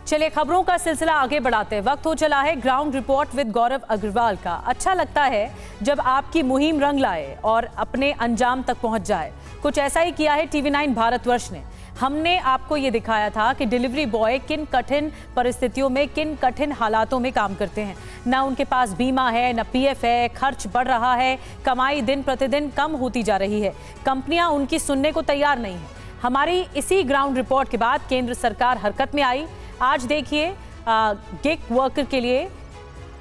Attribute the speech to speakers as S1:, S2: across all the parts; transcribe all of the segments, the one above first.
S1: चलिए खबरों का सिलसिला आगे बढ़ाते हैं। वक्त हो चला है ground report with Gaurav Agarwal का। अच्छा लगता है जब आपकी मुहिम रंग लाए और अपने अंजाम तक पहुंच जाए। कुछ ऐसा ही किया है TV9 भारतवर्ष ने। हमने आपको ये दिखाया था कि डिलीवरी बॉय किन कठिन परिस्थितियों में, किन कठिन हालातों में काम करते हैं। ना उनके पास बीमा है, ना PF है, खर्च बढ़ रहा है, कमाई दिन प्रतिदिन कम होती जा रही है। कंपनियां उनकी सुनने को तैयार नहीं है। हमारी इसी ग्राउंड रिपोर्ट के बाद केंद्र सरकार हरकत में आई। आज देखिए गिग वर्कर के लिए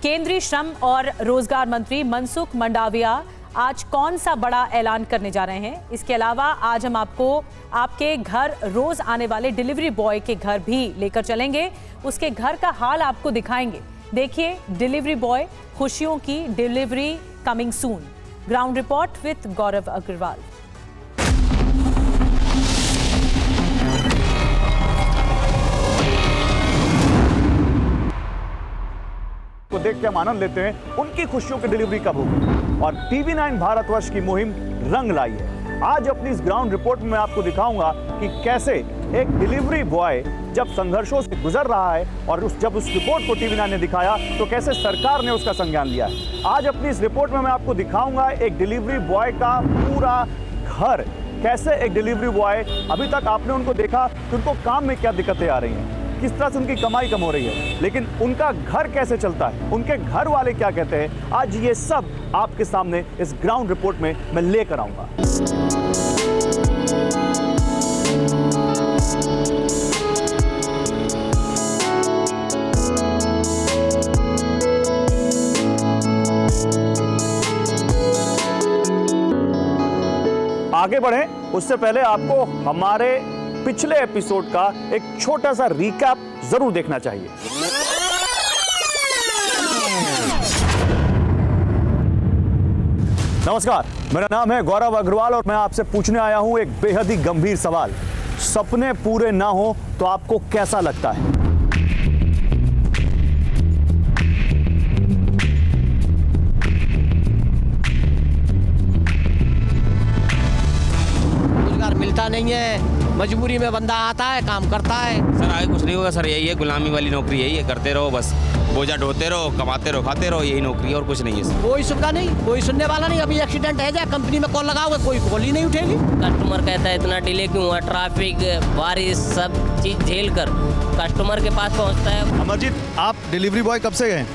S1: केंद्रीय श्रम और रोजगार मंत्री मनसुख मंडाविया आज कौन सा बड़ा ऐलान करने जा रहे हैं। इसके अलावा आज हम आपको आपके घर रोज आने वाले डिलीवरी बॉय के घर भी लेकर चलेंगे। उसके घर का हाल आपको दिखाएंगे। देखिए डिलीवरी बॉय, खुशियों की delivery coming soon. Ground report with Gaurav Agarwal.
S2: को देख के हम आनंद लेते हैं उनकी खुशियों की डिलीवरी कब होगी। और TV9 भारतवर्ष की मुहिम रंग लाई है। आज अपनी इस ग्राउंड रिपोर्ट में मैं आपको दिखाऊंगा कि कैसे एक डिलीवरी बॉय जब संघर्षों से गुजर रहा है और जब उस रिपोर्ट को TV9 ने दिखाया तो कैसे सरकार ने उसका संज्ञान लिया है। आज अपनी इस रिपोर्ट में मैं आपको दिखाऊंगा एक डिलीवरी बॉय का पूरा घर। कैसे एक डिलीवरी बॉय, अभी तक आपने उनको देखा कि उनको काम में क्या दिक्कतें आ रही हैं, किस तरह से उनकी कमाई कम हो रही है, लेकिन उनका घर कैसे चलता है, उनके घर वाले क्या कहते हैं, आज ये सब आपके सामने इस ग्राउंड रिपोर्ट में मैं लेकर आऊंगा। आगे बढ़ें उससे पहले आपको हमारे पिछले एपिसोड का एक छोटा सा रिकैप जरूर देखना चाहिए। नमस्कार, मेरा नाम है गौरव अग्रवाल और मैं आपसे पूछने आया हूं एक बेहद ही गंभीर सवाल। सपने पूरे ना हो तो आपको कैसा लगता है?
S3: रोजगार मिलता नहीं है, मजबूरी में बंदा आता है, काम करता है।
S4: सर आगे कुछ नहीं होगा सर, यही है गुलामी वाली नौकरी, यही है, करते रहो बस, बोझा ढोते रहो, कमाते रहो, खाते रहो, यही नौकरी है और कुछ नहीं है सर।
S3: कोई सुनता नहीं, कोई सुनने वाला नहीं। अभी एक्सीडेंट है जाए, कंपनी में कॉल लगाओगे, कोई कॉल ही नहीं उठेगी।
S5: कस्टमर कहता है इतना डिले क्यों हुआ, ट्रैफिक, बारिश, सब चीज झेल कर कस्टमर के पास पहुंचता है।
S2: अमरजीत, आप डिलीवरी बॉय कब से गए?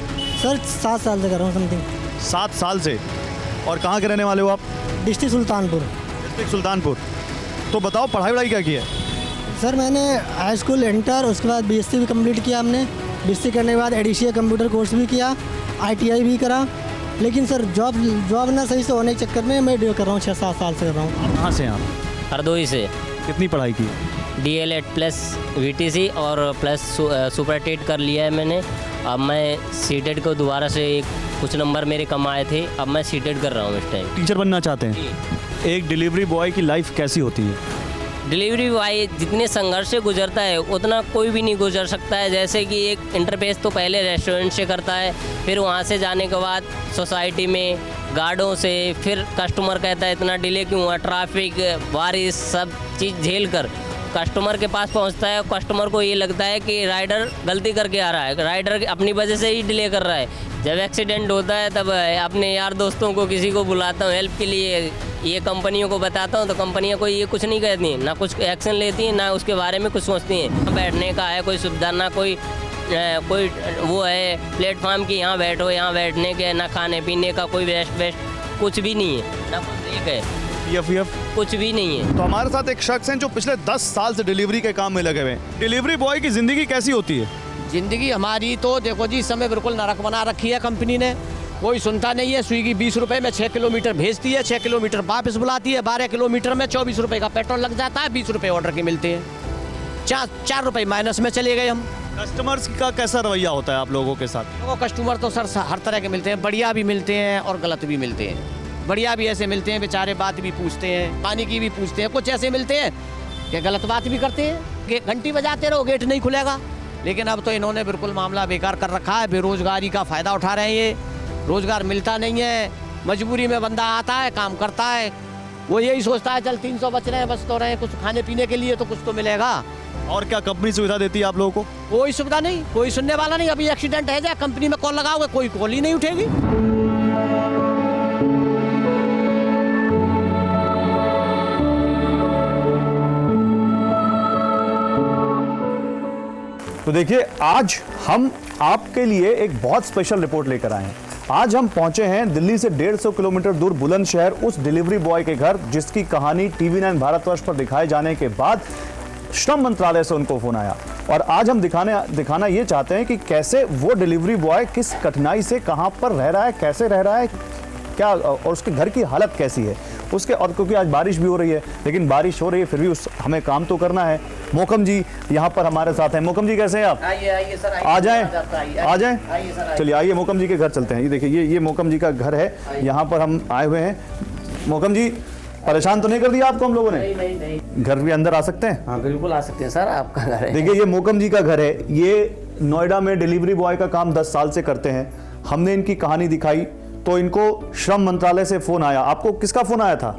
S6: सर 7 साल से कर रहा हूँ समथिंग।
S2: 7 साल से। और कहाँ के रहने वाले हो आप?
S6: डिस्ट्रिक्ट सुल्तानपुर।
S2: डिस्ट्रिक्ट सुल्तानपुर। तो बताओ पढ़ाई वढ़ाई क्या की है?
S6: सर मैंने हाई स्कूल इंटर, उसके बाद BSc भी कंप्लीट किया हमने। BSc करने के बाद एडिशिया कंप्यूटर कोर्स भी किया, ITI भी करा। लेकिन सर जॉब ना सही से होने के चक्कर में मैं कर रहा हूँ, 6-7 साल से कर रहा हूँ।
S2: कहाँ से हैं आप?
S5: हरदोई से।
S2: कितनी पढ़ाई की?
S5: DL.ED प्लस VTC और प्लस सुपर टेट कर लिया है मैंने। अब मैं CTET को दोबारा से कुछ नंबर मेरे कम आए थे, अब मैं CTET कर रहा हूँ इस टाइम।
S2: टीचर बनना चाहते हैं? एक डिलीवरी बॉय की लाइफ कैसी होती है?
S5: डिलीवरी बॉय जितने संघर्ष से गुजरता है उतना कोई भी नहीं गुजर सकता है। जैसे कि एक इंटरफेस तो पहले रेस्टोरेंट से करता है, फिर वहाँ से जाने के बाद सोसाइटी में गार्डों से, फिर कस्टमर कहता है इतना डिले क्यों हुआ, ट्रैफिक, बारिश, सब चीज़ झेल कर कस्टमर के पास पहुंचता है। कस्टमर को ये लगता है कि राइडर गलती करके आ रहा है, राइडर अपनी वजह से ही डिले कर रहा है। जब एक्सीडेंट होता है तब अपने यार दोस्तों को किसी को बुलाता हूँ हेल्प के लिए, ये कंपनियों को बताता हूँ तो कंपनियाँ कोई ये कुछ नहीं कहती हैं, ना कुछ एक्शन लेती हैं, ना उसके बारे में कुछ सोचती हैं। बैठने का है कोई सुविधा, ना कोई वो है प्लेटफॉर्म की यहाँ बैठो, यहाँ बैठने के, ना खाने पीने का कोई वेस्ट कुछ भी नहीं है, ना कुछ एक है कुछ भी नहीं है।
S2: तो हमारे साथ एक शख्स हैं जो पिछले 10 साल से डिलीवरी के काम में लगे हुए हैं। डिलीवरी बॉय की जिंदगी कैसी होती है?
S3: जिंदगी हमारी तो देखो जी, इस समय बिल्कुल नरक बना रखी है कंपनी ने। कोई सुनता नहीं है। स्विगी 20 रुपये में 6 किलोमीटर भेजती है, 6 किलोमीटर वापस बुलाती है। 12 किलोमीटर में 24 रुपये का पेट्रोल लग जाता है, 20 रुपये ऑर्डर के मिलते हैं। 4 रुपये माइनस में चले गए हम।
S2: कस्टमर्स का कैसा रवैया होता है आप लोगों के साथ?
S3: वो कस्टमर तो सर हर तरह के मिलते हैं, बढ़िया भी मिलते हैं और गलत भी मिलते हैं। बढ़िया भी ऐसे मिलते हैं, बेचारे बात भी पूछते हैं, पानी की भी पूछते हैं। कुछ ऐसे मिलते हैं कि गलत बात भी करते हैं कि घंटी बजाते रहो गेट नहीं खुलेगा। लेकिन अब तो इन्होंने बिल्कुल मामला बेकार कर रखा है। बेरोजगारी का फ़ायदा उठा रहे हैं ये। रोज़गार मिलता नहीं है, मजबूरी में बंदा आता है, काम करता है, वो यही सोचता है चल 300 बच रहे हैं, बच तो रहे हैं, कुछ खाने पीने के लिए तो कुछ तो मिलेगा।
S2: और क्या कंपनी सुविधा देती है आप लोगों को?
S3: कोई सुविधा नहीं, कोई सुनने वाला नहीं। अभी एक्सीडेंट है जाए कंपनी में कॉल लगाओगे, कोई कॉल ही नहीं उठेगी।
S2: तो देखिए, आज हम आपके लिए एक बहुत स्पेशल रिपोर्ट लेकर आए हैं। आज हम पहुंचे हैं दिल्ली से 150 किलोमीटर दूर बुलंदशहर, उस डिलीवरी बॉय के घर जिसकी कहानी TV9 भारतवर्ष पर दिखाए जाने के बाद श्रम मंत्रालय से उनको फोन आया। और आज हम दिखाना ये चाहते हैं कि कैसे वो डिलीवरी बॉय किस कठिनाई से कहां पर रह रहा है, कैसे रह रहा है, क्या और उसके घर की हालत कैसी है उसके। और क्योंकि आज बारिश भी हो रही है, लेकिन बारिश हो रही है फिर भी हमें काम तो करना है। मोकम जी यहाँ पर हमारे साथ हैं। मोकम जी कैसे हैं आप?
S3: आइए सर,
S2: आ जाएं। चलिए आइए मोकम जी के घर चलते हैं। ये देखिए, ये मोकम जी का घर है, यहाँ पर हम आए हुए हैं। मोकम जी, परेशान तो नहीं कर दिया आपको हम लोगों ने?
S3: नहीं।
S2: घर भी अंदर आ सकते हैं?
S3: हाँ बिल्कुल आ सकते हैं सर, आपका घर है।
S2: देखिए, ये मोकम जी का घर है। ये नोएडा में डिलीवरी बॉय का काम 10 साल से करते हैं। हमने इनकी कहानी दिखाई तो इनको श्रम मंत्रालय से फोन आया। आपको किसका फोन आया था?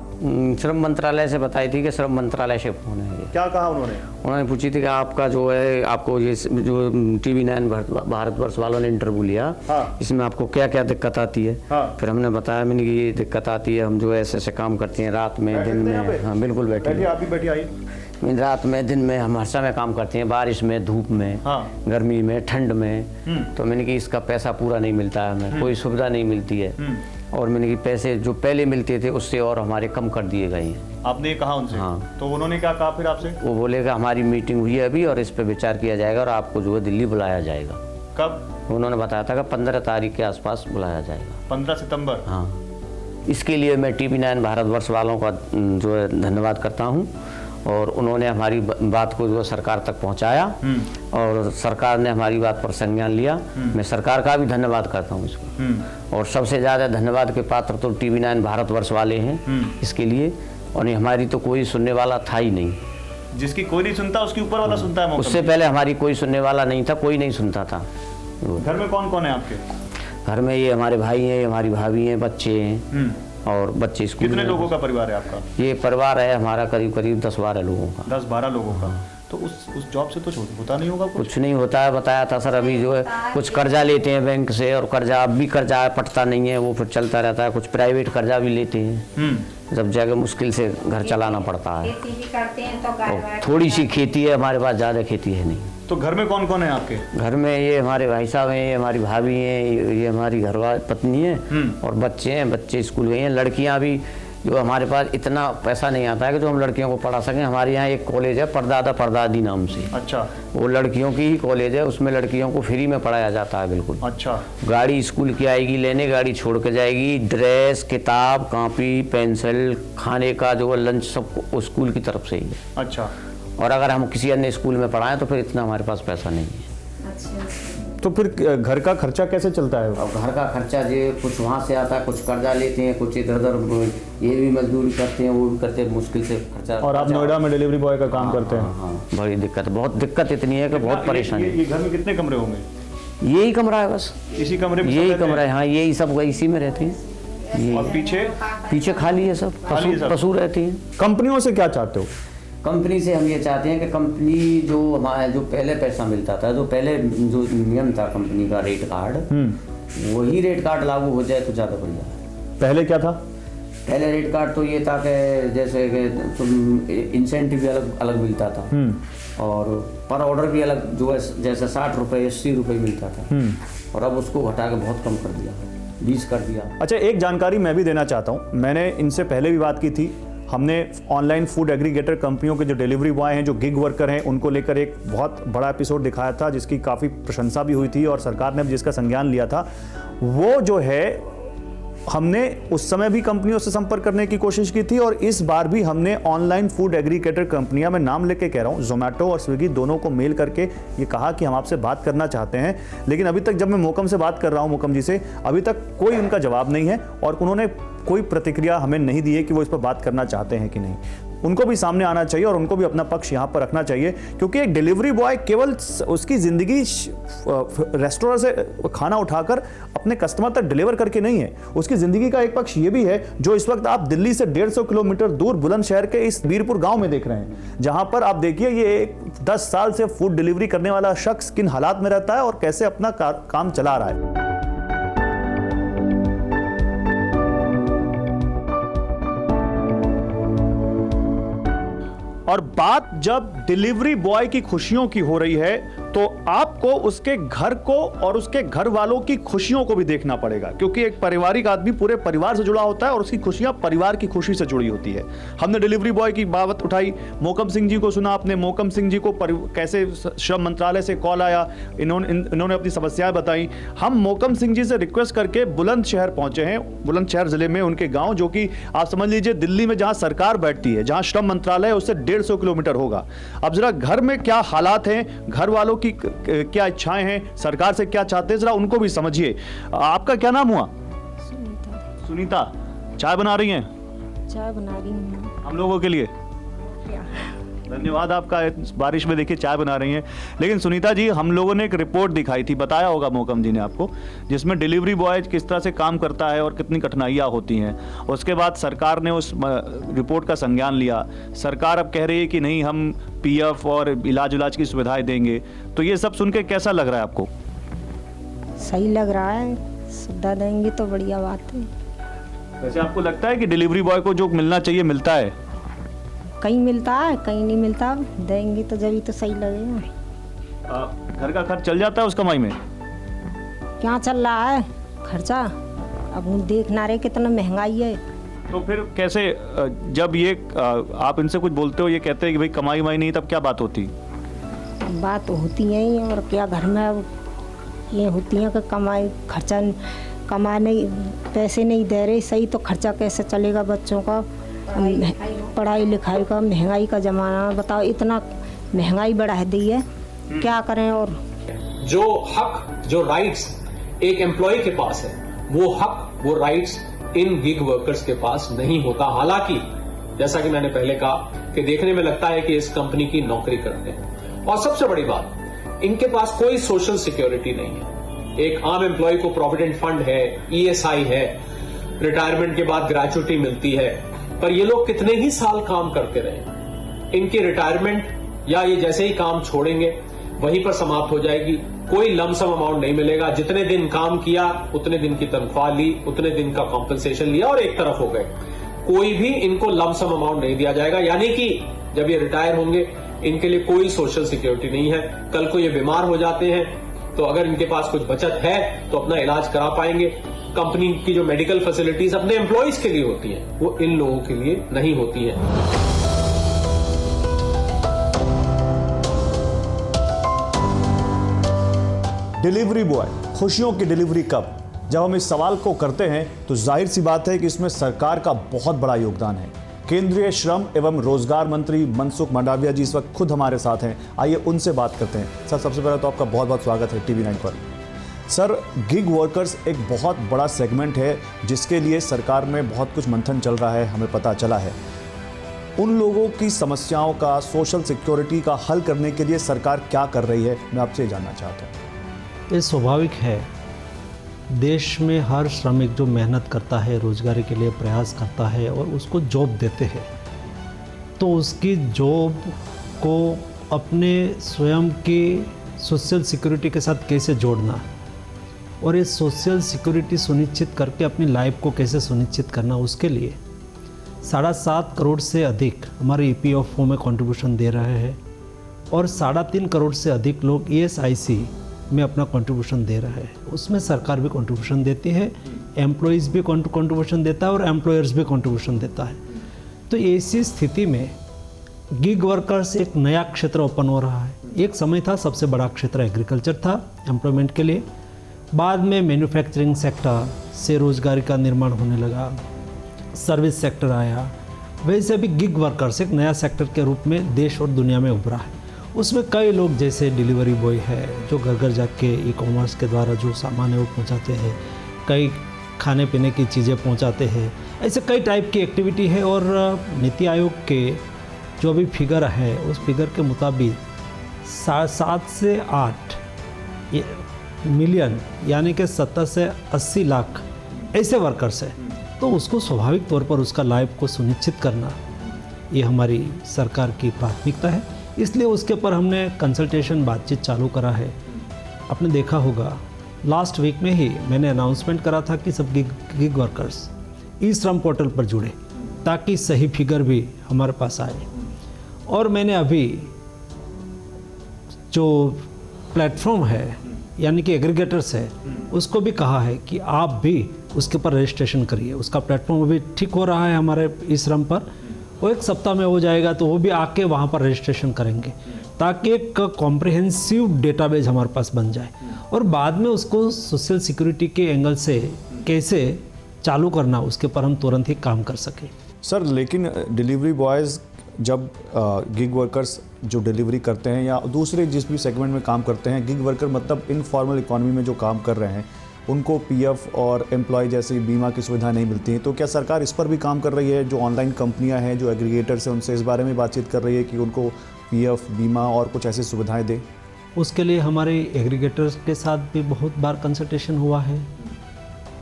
S7: श्रम मंत्रालय से बताई थी कि श्रम मंत्रालय से फोन है।
S2: क्या कहा उन्होंने?
S7: उन्होंने पूछी थी कि आपका जो है, आपको ये जो TV9 भारतवर्ष वालों ने इंटरव्यू लिया,
S2: हाँ।
S7: इसमें आपको क्या क्या दिक्कत आती है।
S2: हाँ।
S7: फिर हमने बताया मैंने कि ये दिक्कत आती है, हम जो है ऐसे काम करते हैं रात में दिन में। हाँ बिल्कुल बैठिए,
S2: आप भी बैठिए, आइए।
S7: रात में दिन में हम हर समय काम करते हैं, बारिश में, धूप में,
S2: हाँ।
S7: गर्मी में, ठंड में। तो मैंने कि इसका पैसा पूरा नहीं मिलता है, हमें कोई सुविधा नहीं मिलती है। और मैंने कि पैसे जो पहले मिलते थे उससे और हमारे कम कर दिए गए हैं।
S2: आपने ये कहा उनसे?
S7: हाँ।
S2: तो उन्होंने क्या कहा फिर आपसे?
S7: वो बोलेगा हमारी मीटिंग हुई है अभी और इस पे विचार किया जाएगा और आपको जो है दिल्ली बुलाया जाएगा।
S2: कब?
S7: उन्होंने बताया था कि 15 तारीख के आसपास बुलाया जाएगा।
S2: 15 सितंबर?
S7: हाँ। इसके लिए मैं TV9 भारतवर्ष वालों का जो है धन्यवाद करता हूँ। और उन्होंने हमारी बात को जो है सरकार तक पहुँचाया और सरकार ने हमारी बात पर संज्ञान लिया। मैं सरकार का भी धन्यवाद करता हूँ इसको। और सबसे ज़्यादा धन्यवाद के पात्र तो TV9 भारतवर्ष वाले हैं इसके लिए। और हमारी तो कोई सुनने वाला था ही नहीं।
S2: जिसकी कोई नहीं सुनता उसकी ऊपर वाला सुनता है।
S7: उससे पहले हमारी कोई सुनने वाला नहीं था, कोई नहीं सुनता था।
S2: घर में कौन कौन है आपके?
S7: घर में ये हमारे भाई हैं, हमारी भाभी हैं, बच्चे हैं और बच्चे स्कूल में।
S2: कितने लोगों का परिवार है आपका?
S7: ये परिवार है हमारा करीब 10-12 लोगों का।
S2: 10-12 लोगों का। तो उस जॉब से तो होता नहीं होगा
S7: कुछ नहीं होता है, बताया था सर। अभी जो है कुछ कर्जा लेते हैं बैंक से और कर्जा अब भी कर्जा पटता नहीं है, वो फिर चलता रहता है। कुछ प्राइवेट कर्जा भी लेते हैं, जब जाके मुश्किल से घर चलाना पड़ता है।
S8: खेती भी करते हैं तो
S7: थोड़ी सी खेती है हमारे पास, ज़्यादा खेती है नहीं।
S2: तो घर में कौन कौन है आपके?
S7: घर में ये हमारे भाई साहब हैं, ये हमारी भाभी हैं, ये हमारी घरवाली पत्नी है और बच्चे हैं। बच्चे स्कूल गए हैं। लड़कियां भी, जो हमारे पास इतना पैसा नहीं आता है कि जो हम लड़कियों को पढ़ा सकें। हमारे यहाँ एक कॉलेज है परदादा परदादी नाम से।
S2: अच्छा।
S7: वो लड़कियों की ही कॉलेज है, उसमें लड़कियों को फ्री में पढ़ाया जाता है बिल्कुल।
S2: अच्छा।
S7: गाड़ी स्कूल की आएगी लेने, गाड़ी छोड़ के जाएगी। ड्रेस, किताब, कॉपी, पेंसिल, खाने का जो लंच सब स्कूल की तरफ से ही है।
S2: अच्छा।
S7: और अगर हम किसी अन्य स्कूल में पढ़ाएं तो फिर इतना हमारे पास पैसा नहीं है।
S2: तो फिर घर का खर्चा कैसे चलता है?
S7: अब घर का खर्चा जो कुछ वहाँ से आता है, कुछ कर्जा लेते हैं, कुछ इधर उधर ये भी मजदूरी करते हैं, वो भी करते हैं, मुश्किल से खर्चा।
S2: और आप नोएडा में डिलीवरी बॉय का काम करते हैं?
S7: हाँ, बड़ी दिक्कत, बहुत दिक्कत इतनी है कि बहुत परेशानी।
S2: ये घर में कितने कमरे होंगे?
S7: यही कमरा है बस,
S2: इसी कमरे में?
S7: यही कमरा है, हाँ यही सब इसी में रहते हैं।
S2: और पीछे
S7: खाली है सब, पशु रहती हैं।
S2: कंपनियों से क्या चाहते हो?
S7: कंपनी से हम ये चाहते हैं कि कंपनी जो हमारा जो पहले पैसा मिलता था, जो पहले जो नियम था कंपनी का रेट कार्ड, वही रेट कार्ड लागू हो जाए तो ज़्यादा बढ़िया है।
S2: पहले क्या था?
S7: पहले रेट कार्ड तो ये था कि जैसे कि तुम इंसेंटिव भी अलग अलग मिलता था और पर ऑर्डर भी अलग, जो है जैसे 60 रुपये 80 रुपये मिलता था। और अब उसको घटा के बहुत कम कर दिया, 20 कर दिया।
S2: अच्छा, एक जानकारी मैं भी देना चाहता हूँ। मैंने इनसे पहले भी बात की थी। हमने ऑनलाइन फूड एग्रीगेटर कंपनियों के जो डिलीवरी बॉय हैं, जो गिग वर्कर हैं, उनको लेकर एक बहुत बड़ा एपिसोड दिखाया था जिसकी काफ़ी प्रशंसा भी हुई थी और सरकार ने भी जिसका संज्ञान लिया था। वो जो है हमने उस समय भी कंपनियों से संपर्क करने की कोशिश की थी और इस बार भी हमने ऑनलाइन फूड एग्रीगेटर कंपनियां, मैं नाम लेके कह रहा हूं, जोमेटो और स्विगी दोनों को मेल करके ये कहा कि हम आपसे बात करना चाहते हैं। लेकिन अभी तक जब मैं मोकम से बात कर रहा हूं, मोकम जी से, अभी तक कोई उनका जवाब नहीं है और उन्होंने कोई प्रतिक्रिया हमें नहीं दी है कि वो इस पर बात करना चाहते हैं कि नहीं। उनको भी सामने आना चाहिए और उनको भी अपना पक्ष यहाँ पर रखना चाहिए, क्योंकि एक डिलीवरी बॉय केवल उसकी ज़िंदगी रेस्टोरेंट से खाना उठाकर अपने कस्टमर तक डिलीवर करके नहीं है, उसकी ज़िंदगी का एक पक्ष ये भी है जो इस वक्त आप दिल्ली से 150 किलोमीटर दूर बुलंदशहर के इस बीरपुर गांव में देख रहे हैं, जहां पर आप देखिए ये 10 साल से फूड डिलीवरी करने वाला शख्स किन हालात में रहता है और कैसे अपना काम चला रहा है। और बात जब डिलीवरी बॉय की खुशियों की हो रही है तो आपको उसके घर को और उसके घर वालों की खुशियों को भी देखना पड़ेगा, क्योंकि एक पारिवारिक आदमी पूरे परिवार से जुड़ा होता है और उसकी खुशियां परिवार की खुशी से जुड़ी होती है। हमने डिलीवरी बॉय की बात उठाई, मोकम सिंह जी को सुना आपने, मोकम सिंह जी को कैसे श्रम मंत्रालय से कॉल आया, इन्होंने अपनी समस्याएं बताई। हम मोकम सिंह जी से रिक्वेस्ट करके बुलंदशहर पहुंचे हैं, बुलंदशहर जिले में उनके गाँव, जो कि आप समझ लीजिए दिल्ली में जहाँ सरकार बैठती है, जहाँ श्रम मंत्रालय है, उससे 150 किलोमीटर होगा। अब जरा घर में क्या हालात हैं, घर वालों की क्या इच्छाएं हैं, सरकार से क्या चाहते हैं, जरा उनको भी समझिए। आपका क्या नाम हुआ? सुनीता। चाय बना रही हैं?
S8: चाय बना रही हूँ
S2: हम लोगों के लिए। धन्यवाद आपका, बारिश में देखिए चाय बना रही हैं। लेकिन सुनीता जी, हम लोगों ने एक रिपोर्ट दिखाई थी, बताया होगा मोकम जी ने आपको, जिसमें डिलीवरी बॉय किस तरह से काम करता है और कितनी कठिनाइयाँ होती हैं। उसके बाद सरकार ने उस रिपोर्ट का संज्ञान लिया। सरकार अब कह रही है कि नहीं, हम पीएफ और इलाज की सुविधाएं देंगे। तो ये सब सुन के कैसा लग रहा है आपको?
S8: सही लग रहा है, सुविधा देंगे तो बढ़िया बात है।
S2: वैसे आपको लगता है कि डिलीवरी बॉय को जो मिलना चाहिए मिलता है?
S8: कहीं मिलता है, कहीं नहीं मिलता। देंगे तो जब तो सही लगेगा।
S2: घर का खर्च चल जाता है उस कमाई में?
S8: क्या चल रहा है खर्चा, अब हम देख ना रहे कितना महंगाई है।
S2: तो फिर कैसे, जब ये आप इनसे कुछ बोलते हो, ये कहते हैं कि भाई कमाई वाई नहीं, तब क्या बात होती?
S8: बात होती है ही, और क्या घर में अब ये होती है कि कमाई खर्चा कमाने पैसे नहीं दे रहे सही, तो खर्चा कैसे चलेगा बच्चों का, पढ़ाई लिखाई का, महंगाई का ज़माना। बताओ, इतना महंगाई बढ़ा दी है, क्या करें। और
S9: जो हक, जो राइट्स एक एम्प्लॉय के पास है, वो हक, वो राइट्स इन गिग वर्कर्स के पास नहीं होता। हालांकि जैसा कि मैंने पहले कहा कि देखने में लगता है कि इस कंपनी की नौकरी करते हैं, और सबसे बड़ी बात, इनके पास कोई सोशल सिक्योरिटी नहीं है। एक आम एम्प्लॉय को प्रोविडेंट फंड है, ईएसआई है, रिटायरमेंट के बाद ग्रेचुटी मिलती है, पर ये लोग कितने ही साल काम करते रहे, इनकी रिटायरमेंट या ये जैसे ही काम छोड़ेंगे वहीं पर समाप्त हो जाएगी। कोई लमसम अमाउंट नहीं मिलेगा। जितने दिन काम किया उतने दिन की तनख्वाह ली, उतने दिन का कॉम्पनसेशन लिया और एक तरफ हो गए। कोई भी इनको लमसम अमाउंट नहीं दिया जाएगा, यानी कि जब ये रिटायर होंगे इनके लिए कोई सोशल सिक्योरिटी नहीं है। कल को ये बीमार हो जाते हैं तो अगर इनके पास कुछ बचत है तो अपना इलाज करा पाएंगे। कंपनी की जो मेडिकल फैसिलिटीज अपने एम्प्लॉइज के लिए होती हैं, वो इन लोगों के लिए नहीं होती है।
S2: डिलीवरी बॉय, खुशियों की डिलीवरी कब? जब हम इस सवाल को करते हैं तो जाहिर सी बात है कि इसमें सरकार का बहुत बड़ा योगदान है। केंद्रीय श्रम एवं रोजगार मंत्री मनसुख मंडाविया जी इस वक्त खुद हमारे साथ हैं, आइए उनसे बात करते हैं। सर, सबसे पहले तो आपका बहुत बहुत स्वागत है TV9 पर। सर, गिग वर्कर्स एक बहुत बड़ा सेगमेंट है जिसके लिए सरकार में बहुत कुछ मंथन चल रहा है, हमें पता चला है। उन लोगों की समस्याओं का, सोशल सिक्योरिटी का हल करने के लिए सरकार क्या कर रही है, मैं आपसे जानना चाहता हूँ।
S10: ये स्वाभाविक है, देश में हर श्रमिक जो मेहनत करता है, रोजगारी के लिए प्रयास करता है और उसको जॉब देते हैं, तो उसकी जॉब को अपने स्वयं की सोशल सिक्योरिटी के साथ कैसे जोड़ना और ये सोशल सिक्योरिटी सुनिश्चित करके अपनी लाइफ को कैसे सुनिश्चित करना, उसके लिए 7.5 करोड़ से अधिक हमारे EPFO में कंट्रीब्यूशन दे रहे हैं और 3.5 करोड़ से अधिक लोग ESIC में अपना कंट्रीब्यूशन दे रहा है। उसमें सरकार भी कंट्रीब्यूशन देती है, एम्प्लॉइज़ भी कंट्रीब्यूशन देता है और एम्प्लॉयर्स भी कंट्रीब्यूशन देता है। तो ऐसी स्थिति में गिग वर्कर्स एक नया क्षेत्र ओपन हो रहा है। एक समय था सबसे बड़ा क्षेत्र एग्रीकल्चर था एम्प्लॉयमेंट के लिए, बाद में मैन्युफैक्चरिंग सेक्टर से रोजगारी का निर्माण होने लगा, सर्विस सेक्टर आया। वैसे अभी गिग वर्कर्स एक नया सेक्टर के रूप में देश और दुनिया में उभरा है। उसमें कई लोग जैसे डिलीवरी बॉय है जो घर घर जाके ई-कॉमर्स के द्वारा जो सामान है वो पहुंचाते हैं, कई खाने पीने की चीज़ें पहुंचाते हैं, ऐसे कई टाइप की एक्टिविटी है। और नीति आयोग के जो भी फिगर है उस फिगर के मुताबिक 7 से 8 मिलियन यानी कि 70 से 80 लाख ऐसे वर्कर्स हैं, तो उसको स्वाभाविक तौर पर उसका लाइफ को सुनिश्चित करना ये हमारी सरकार की प्राथमिकता है। इसलिए उसके ऊपर हमने कंसल्टेशन बातचीत चालू करा है। आपने देखा होगा लास्ट वीक में ही मैंने अनाउंसमेंट करा था कि सब गिग वर्कर्स ई श्रम पोर्टल पर जुड़े ताकि सही फिगर भी हमारे पास आए। और मैंने अभी जो प्लेटफॉर्म है यानी कि एग्रीगेटर्स है उसको भी कहा है कि आप भी उसके ऊपर रजिस्ट्रेशन करिए। उसका प्लेटफॉर्म अभी ठीक हो रहा है हमारे ई श्रम पर, वो 1 सप्ताह में हो जाएगा, तो वो भी आके वहाँ पर रजिस्ट्रेशन करेंगे ताकि एक कॉम्प्रिहेंसिव डेटाबेस हमारे पास बन जाए और बाद में उसको सोशल सिक्योरिटी के एंगल से कैसे चालू करना उसके पर हम तुरंत ही काम कर सकें।
S2: सर लेकिन डिलीवरी बॉयज़ जब गिग वर्कर्स जो डिलीवरी करते हैं या दूसरे जिस भी सेगमेंट में काम करते हैं, गिग वर्कर मतलब इनफॉर्मल इकॉनमी में जो काम कर रहे हैं, उनको पीएफ और एम्प्लॉय जैसी बीमा की सुविधा नहीं मिलती है, तो क्या सरकार इस पर भी काम कर रही है? जो ऑनलाइन कंपनियां हैं, जो एग्रीगेटर्स हैं, उनसे इस बारे में बातचीत कर रही है कि उनको पीएफ, बीमा और कुछ ऐसी सुविधाएं दे?
S10: उसके लिए हमारे एग्रीगेटर्स के साथ भी बहुत बार कंसल्टेशन हुआ है।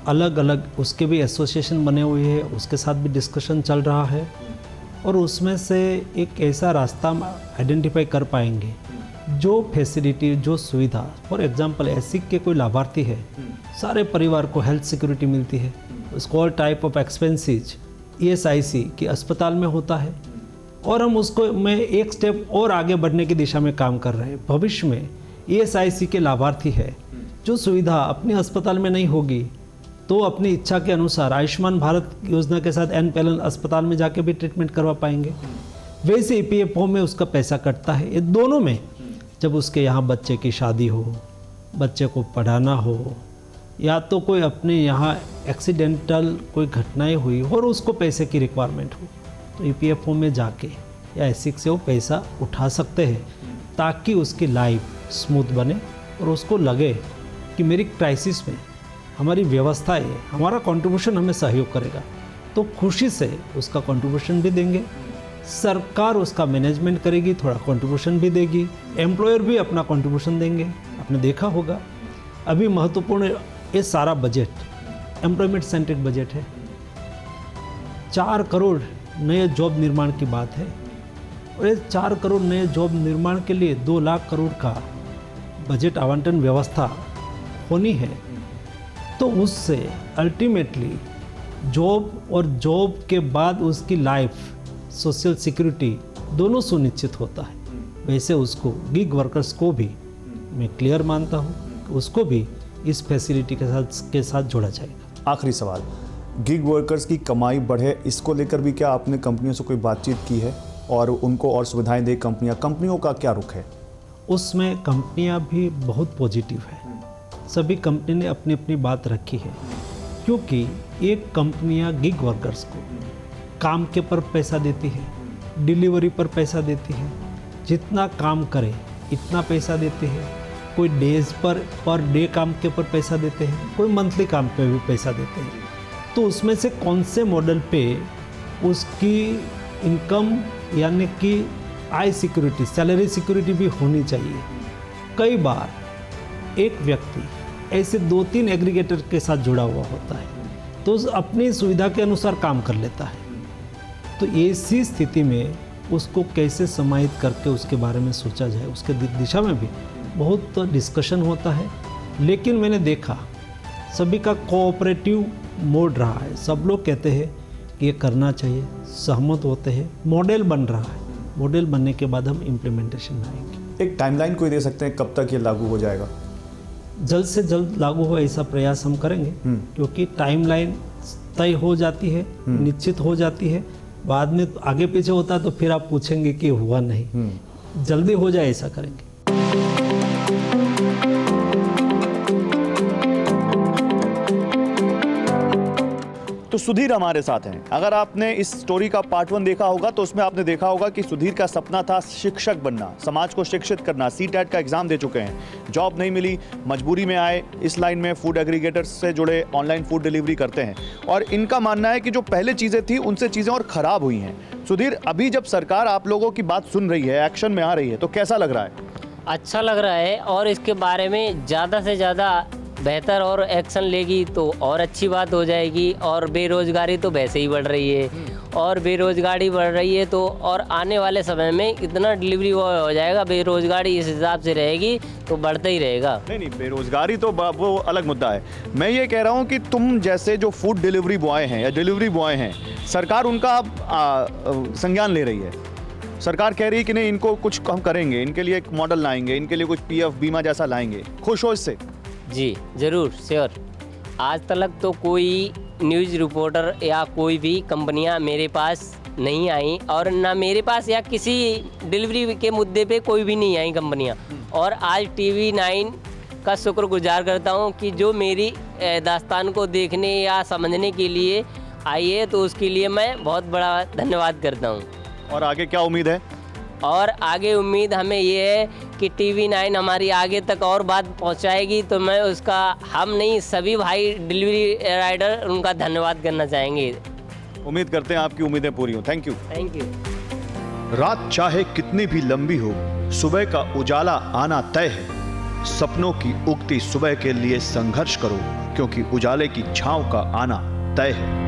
S10: अलग अलग उसके भी एसोसिएशन बने हुए हैं, उसके साथ भी डिस्कशन चल रहा है और उसमें से एक ऐसा रास्ता आइडेंटिफाई कर पाएंगे जो फैसिलिटी, जो सुविधा, फॉर एग्जांपल ऐसी के कोई लाभार्थी है, सारे परिवार को हेल्थ सिक्योरिटी मिलती है, उसको all type of expenses ESIC कि अस्पताल में होता है और हम उसको में एक स्टेप और आगे बढ़ने की दिशा में काम कर रहे हैं। भविष्य में ESIC के लाभार्थी है जो सुविधा अपने अस्पताल में नहीं होगी तो अपनी इच्छा के अनुसार आयुष्मान भारत योजना के साथ NPLN अस्पताल में जाके भी ट्रीटमेंट करवा पाएंगे। वैसे EPFO में उसका पैसा कटता है। ये दोनों में जब उसके यहाँ बच्चे की शादी हो, बच्चे को पढ़ाना हो या तो कोई अपने यहाँ एक्सीडेंटल कोई घटनाएं हुई और उसको पैसे की रिक्वायरमेंट हो तो EPFO में जाके या ESIC से वो पैसा उठा सकते हैं ताकि उसकी लाइफ स्मूथ बने और उसको लगे कि मेरी क्राइसिस में हमारी व्यवस्था है, हमारा कंट्रीब्यूशन हमें सहयोग करेगा, तो खुशी से उसका कंट्रीब्यूशन भी देंगे, सरकार उसका मैनेजमेंट करेगी, थोड़ा कंट्रीब्यूशन भी देगी, एम्प्लॉयर भी अपना कंट्रीब्यूशन देंगे। आपने देखा होगा अभी महत्वपूर्ण ये सारा बजट एम्प्लॉयमेंट सेंट्रिक बजट है। 4 करोड़ नए जॉब निर्माण की बात है और ये 4 करोड़ नए जॉब निर्माण के लिए 2 लाख करोड़ का बजट आवंटन व्यवस्था होनी है, तो उससे अल्टीमेटली जॉब और जॉब के बाद उसकी लाइफ, सोशल सिक्योरिटी दोनों सुनिश्चित होता है। वैसे उसको गिग वर्कर्स को भी मैं क्लियर मानता हूँ कि उसको भी इस फैसिलिटी के साथ जोड़ा जाएगा।
S2: आखिरी सवाल, गिग वर्कर्स की कमाई बढ़े, इसको लेकर भी क्या आपने कंपनियों से कोई बातचीत की है और उनको और सुविधाएं दे कंपनियों का क्या रुख है? उसमें
S10: कंपनियां भी बहुत पॉजिटिव है। सभी कंपनी ने अपनी अपनी बात रखी है क्योंकि एक कंपनियां गिग वर्कर्स को काम के पर पैसा देती है, डिलीवरी पर पैसा देती है, जितना काम करे इतना पैसा देती है, कोई डेज पर डे काम के पर पैसा देते हैं, कोई मंथली काम पे भी पैसा देते हैं। तो उसमें से कौन से मॉडल पे उसकी इनकम यानी कि आय सिक्योरिटी, सैलरी सिक्योरिटी भी होनी चाहिए। कई बार एक व्यक्ति ऐसे 2-3 एग्रीगेटर के साथ जुड़ा हुआ होता है तो अपनी सुविधा के अनुसार काम कर लेता है, तो ऐसी स्थिति में उसको कैसे समाहित करके उसके बारे में सोचा जाए, उसके दिशा में भी बहुत डिस्कशन होता है। लेकिन मैंने देखा सभी का कोऑपरेटिव मोड रहा है, सब लोग कहते हैं कि ये करना चाहिए, सहमत होते हैं, मॉडल बन रहा है। मॉडल बनने के बाद हम इम्प्लीमेंटेशन में आएंगे।
S2: एक टाइमलाइन कोई दे सकते हैं कब तक ये लागू हो जाएगा?
S10: जल्द से जल्द लागू हो ऐसा प्रयास हम करेंगे क्योंकि टाइमलाइन तय हो जाती है, निश्चित हो जाती है, बाद में आगे पीछे होता तो फिर आप पूछेंगे कि हुआ नहीं। जल्दी हो जाए ऐसा करेंगे।
S2: तो सुधीर हमारे साथ हैं। अगर आपने इस स्टोरी का पार्ट 1 देखा होगा तो उसमें आपने देखा होगा कि सुधीर का सपना था शिक्षक बनना, समाज को शिक्षित करना। CTET का एग्जाम दे चुके हैं, जॉब नहीं मिली, मजबूरी में आए इस लाइन में, फूड एग्रीगेटर्स से जुड़े, ऑनलाइन फूड डिलीवरी करते हैं और इनका मानना है कि जो पहले चीज़ें थी उनसे चीज़ें और ख़राब हुई हैं। सुधीर, अभी जब सरकार आप लोगों की बात सुन रही है, एक्शन में आ रही है, तो कैसा लग रहा है?
S5: अच्छा लग रहा है और इसके बारे में ज़्यादा से ज़्यादा बेहतर और एक्शन लेगी तो और अच्छी बात हो जाएगी। और बेरोज़गारी तो वैसे ही बढ़ रही है और बेरोज़गारी बढ़ रही है तो और आने वाले समय में इतना डिलीवरी बॉय हो जाएगा, बेरोज़गारी इस हिसाब से रहेगी तो बढ़ता ही रहेगा।
S2: नहीं, बेरोजगारी तो वो अलग मुद्दा है। मैं ये कह रहा हूँ कि तुम जैसे जो फूड डिलीवरी बॉय हैं या डिलीवरी बॉय हैं, सरकार उनका संज्ञान ले रही है। सरकार कह रही है कि नहीं, इनको कुछ हम करेंगे, इनके लिए एक मॉडल लाएंगे, इनके लिए कुछ पीएफ बीमा जैसा लाएंगे। खुश हो इससे?
S5: जी ज़रूर, श्योर। आज तक तो कोई न्यूज़ रिपोर्टर या कोई भी कंपनियां मेरे पास नहीं आई और ना मेरे पास या किसी डिलीवरी के मुद्दे पे कोई भी नहीं आई कंपनियां। और आज TV9 का शुक्रगुजार करता हूं कि जो मेरी दास्तान को देखने या समझने के लिए आई है, तो उसके लिए मैं बहुत बड़ा धन्यवाद करता हूं।
S2: और आगे क्या उम्मीद है?
S5: और आगे उम्मीद हमें ये है कि TV9 हमारी आगे तक और बात पहुंचाएगी, तो मैं उसका, हम नहीं सभी भाई डिलीवरी राइडर उनका धन्यवाद करना चाहेंगे।
S2: उम्मीद करते हैं आपकी उम्मीदें पूरी हों। Thank you.
S5: Thank you.
S2: रात चाहे कितनी भी लंबी हो, सुबह का उजाला आना तय है। सपनों की उगती सुबह के लिए संघर्ष करो, क्योंकि उजाले की छांव का आना तय है।